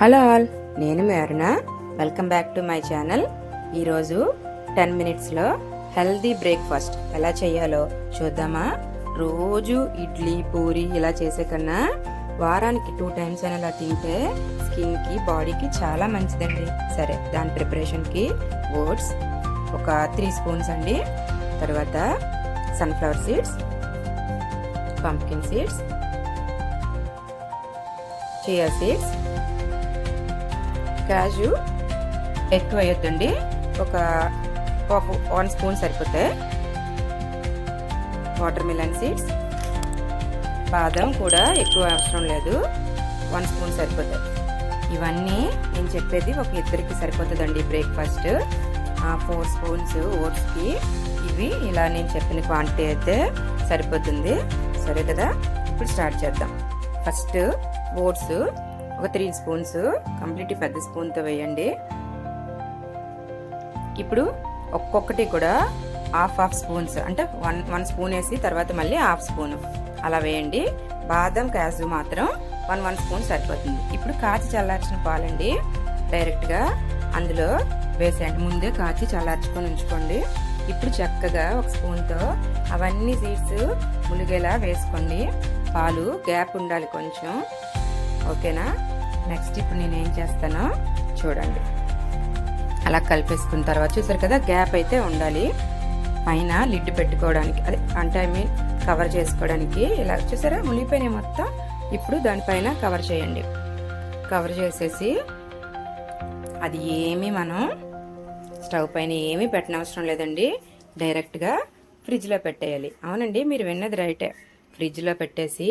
Hello all, నేను మీ Aruna. Welcome back to my channel. ఈరోజు 10 మినిట్స్లో హెల్దీ బ్రేక్ఫాస్ట్ ఎలా చేయాలో చూద్దామా. రోజు ఇడ్లీ పూరి ఇలా చేసే కన్నా వారానికి 2 టైమ్స్ అయినా ఇలా తింటే స్కిన్కి బాడీకి చాలా మంచిదండి. సరే, దాని ప్రిపరేషన్కి ఓట్స్ ఒక 3 స్పూన్స్ అండి, తర్వాత sunflower seeds, pumpkin seeds, chia seeds, కాజు ఎక్కువ వేయొద్దండి, ఒక 1 స్పూన్ సరిపోతాయి. వాటర్ మిలన్ సీడ్స్, బాదం కూడా ఎక్కువ అవసరం లేదు, 1 స్పూన్ సరిపోతాయి. ఇవన్నీ నేను చెప్పేది ఒక ఇద్దరికి సరిపోతుందండి బ్రేక్ఫాస్ట్. 4 స్పూన్స్ ఓట్స్కి ఇవి ఇలా నేను చెప్పిన క్వాంటిటీ అయితే సరిపోతుంది. సరే కదా, ఇప్పుడు స్టార్ట్ చేద్దాం. ఫస్ట్ ఓట్స్ ఒక 3 స్పూన్స్ కంప్లీట్ పెద్ద స్పూన్తో వేయండి. ఇప్పుడు ఒక్కొక్కటి కూడా హాఫ్ స్పూన్స్ అంటే 1 స్పూన్ వేసి తర్వాత మళ్ళీ హాఫ్ స్పూన్ అలా వేయండి. బాదం కాజు మాత్రం 1 స్పూన్ సరిపోతుంది. ఇప్పుడు కాచి చల్లార్చిన పాలండి డైరెక్ట్గా అందులో వేసేయండి. ముందే కాచి చల్లార్చుకొని ఉంచుకోండి. ఇప్పుడు చక్కగా 1 స్పూన్తో అవన్నీ సీడ్స్ మునిగేలా వేసుకోండి. పాలు గ్యాప్ ఉండాలి కొంచెం, ఓకేనా. నెక్స్ట్ ఇప్పుడు నేను ఏం చేస్తానో చూడండి. అలా కలిపేసుకున్న తర్వాత చూసారు కదా, గ్యాప్ అయితే ఉండాలి. పైన లిడ్ పెట్టుకోవడానికి, అదే అంటే కవర్ చేసుకోవడానికి ఇలా చూసారా మునిగిపోయినాయి మొత్తం. ఇప్పుడు దానిపైన కవర్ చేయండి. కవర్ చేసేసి అది ఏమీ మనం స్టవ్ పైన ఏమీ పెట్టనవసరం లేదండి, డైరెక్ట్గా ఫ్రిడ్జ్లో పెట్టేయాలి. అవునండి, మీరు విన్నది రైటే. ఫ్రిడ్జ్లో పెట్టేసి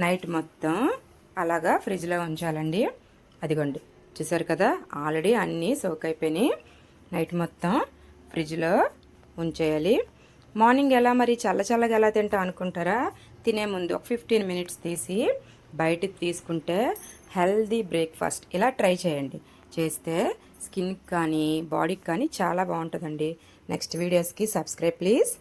నైట్ మొత్తం అలాగా ఫ్రిడ్జ్లో ఉంచాలండి. అదిగోండి చూసారు కదా, ఆల్రెడీ అన్నీ సోక్ అయిపోయినాయి. నైట్ మొత్తం ఫ్రిడ్జ్లో ఉంచేయాలి. మార్నింగ్ ఎలా మరి చల్లగా ఎలా తింటాం అనుకుంటారా? తినే ముందు ఒక 15 మినిట్స్ తీసి బయటికి తీసుకుంటే హెల్దీ బ్రేక్ఫాస్ట్ ఇలా ట్రై చేయండి. చేస్తే స్కిన్కి కానీ బాడీకి కానీ చాలా బాగుంటుందండి. నెక్స్ట్ వీడియోస్కి సబ్స్క్రైబ్ ప్లీజ్.